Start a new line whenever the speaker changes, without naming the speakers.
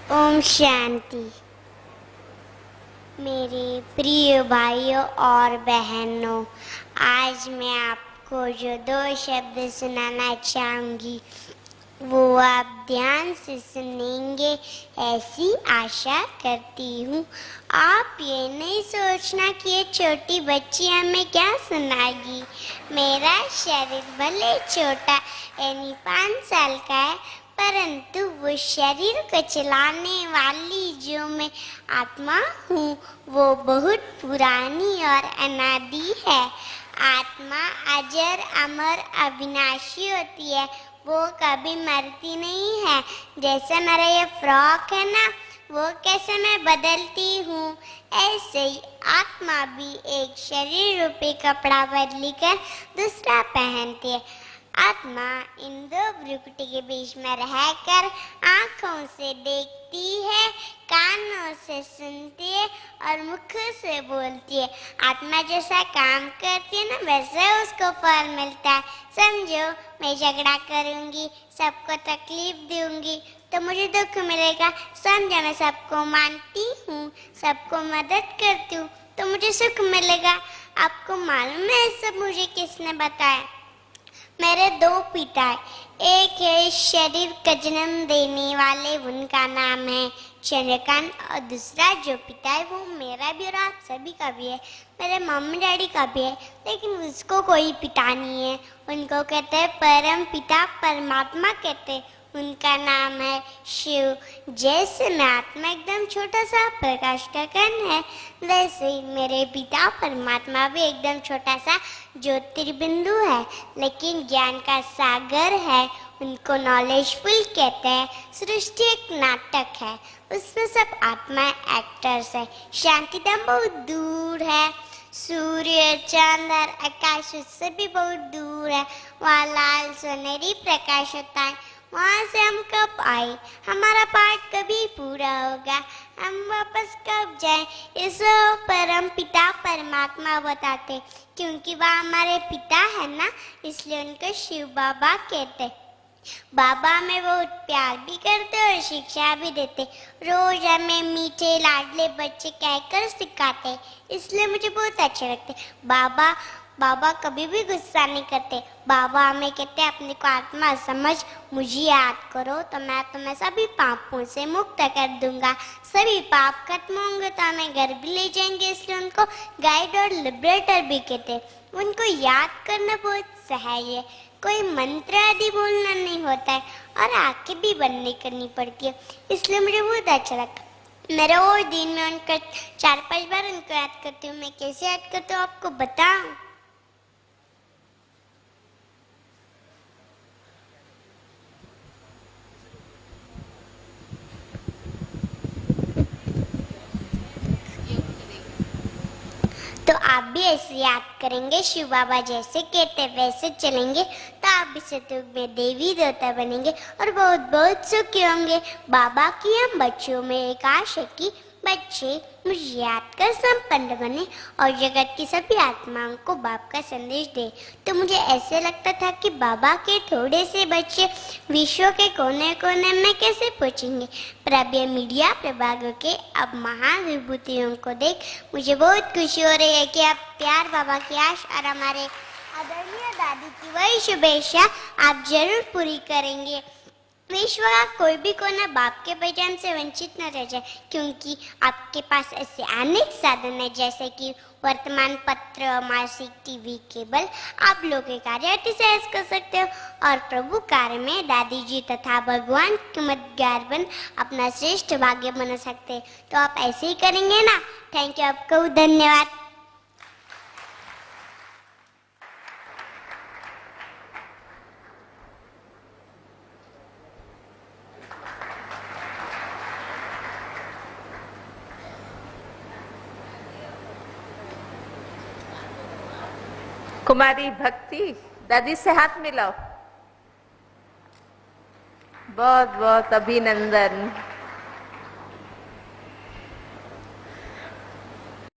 ओम शांति। मेरे प्रिय भाइयों और बहनों, आज मैं आपको जो 2 शब्द सुनाना चाहूँगी वो आप ध्यान से सुनेंगे, ऐसी आशा करती हूँ। आप ये नहीं सोचना कि ये छोटी बच्ची हमें क्या सुनाएगी। मेरा शरीर भले छोटा यानी 5 साल का है, परंतु वो शरीर को चलाने वाली जो मैं आत्मा हूँ वो बहुत पुरानी और अनादि है। आत्मा अजर अमर अविनाशी होती है, वो कभी मरती नहीं है। जैसे मेरा ये फ्रॉक है ना, वो कैसे मैं बदलती हूँ, ऐसे ही आत्मा भी एक शरीर रूपी कपड़ा बदली कर दूसरा पहनती है। आत्मा इन 2 भ्रुकुटी के बीच में रहकर आँखों से देखती है, कानों से सुनती है और मुख से बोलती है। आत्मा जैसा काम करती है ना, वैसे उसको फल मिलता है। समझो, मैं झगड़ा करूँगी, सबको तकलीफ दूँगी तो मुझे दुख मिलेगा। समझो, मैं सबको मानती हूँ, सबको मदद करती हूँ तो मुझे सुख मिलेगा। आपको मालूम है सब मुझे किसने बताया? मेरे 2 पिता है। एक है शरीर का जन्म देने वाले, उनका नाम है चंद्रकांत, और दूसरा जो पिता है वो मेरा भी और आप सभी का भी है, मेरे मम्मी डैडी का भी है। लेकिन उसको कोई पिता नहीं है, उनको कहते हैं परम पिता, परमात्मा कहते हैं। उनका नाम है शिव। जैसे मैं आत्मा एकदम छोटा सा प्रकाश का कण है, वैसे ही मेरे पिता परमात्मा भी एकदम छोटा सा ज्योतिर्बिंदु है, लेकिन ज्ञान का सागर है। उनको नॉलेजफुल कहते हैं। सृष्टि एक नाटक है, उसमें सब आत्मा एक्टर्स है। शांतिधाम बहुत दूर है, सूर्य चांद और आकाश उससे भी बहुत दूर है। वहाँ लाल सुनहरी प्रकाश होता है। वहाँ से हम कब आए, हमारा पाठ कभी पूरा होगा, हम वापस कब जाएं, इसे परम पिता परमात्मा बताते। क्योंकि वह हमारे पिता है ना, इसलिए उनको शिव बाबा कहते। बाबा हमें बहुत प्यार भी करते और शिक्षा भी देते। रोज हमें मीठे लाडले बच्चे कहकर सिखाते, इसलिए मुझे बहुत अच्छे लगते। बाबा कभी भी गुस्सा नहीं करते। बाबा हमें कहते हैं अपने को आत्मा समझ, मुझे याद करो तो मैं तुम्हें सभी पापों से मुक्त कर दूंगा। सभी पाप खत्म होंगे तो हमें घर भी ले जाएंगे, इसलिए उनको गाइड और लिबरेटर भी कहते हैं। उनको याद करना बहुत सहज है, कोई मंत्र आदि बोलना नहीं होता है और आंखें भी बंद नहीं करनी पड़ती है, इसलिए मुझे बहुत अच्छा लगता। मैं रोज दिन में उनका 4-5 बार उनको याद करती हूँ। मैं कैसे याद करती हूँ आपको बताऊं? तो आप भी ऐसे याद करेंगे, शिव बाबा जैसे कहते वैसे चलेंगे तो आप भी सतयुग में देवी देवता बनेंगे और बहुत बहुत सुखी होंगे। बाबा की हम बच्चों में एक आशा की बच्चे मुझे याद कर संपन्न बने और जगत की सभी आत्माओं को बाप का संदेश दे। तो मुझे ऐसे लगता था कि बाबा के थोड़े से बच्चे विश्व के कोने कोने में कैसे पहुंचेंगे, पर अब ये मीडिया प्रभागों के अब महान विभूतियों को देख मुझे बहुत खुशी हो रही है कि अब प्यार बाबा की आश और हमारे आदरणीय दादी की वही शुभेच्छा आप जरूर पूरी करेंगे। विश्व का कोई भी कोना बाप के पहचान से वंचित न रह जाए, क्योंकि आपके पास ऐसे अनेक साधन है जैसे कि वर्तमान पत्र, मासिक, टीवी, केबल। आप लोग के कार्य अति सहज कर सकते हो और प्रभु कार्य में दादी जी तथा भगवान के मददगार बन अपना श्रेष्ठ भाग्य बना सकते। तो आप ऐसे ही करेंगे ना? थैंक यू, आपको धन्यवाद।
कुमारी भक्ति, दादी से हाथ मिलाओ। बहुत बहुत अभिनंदन।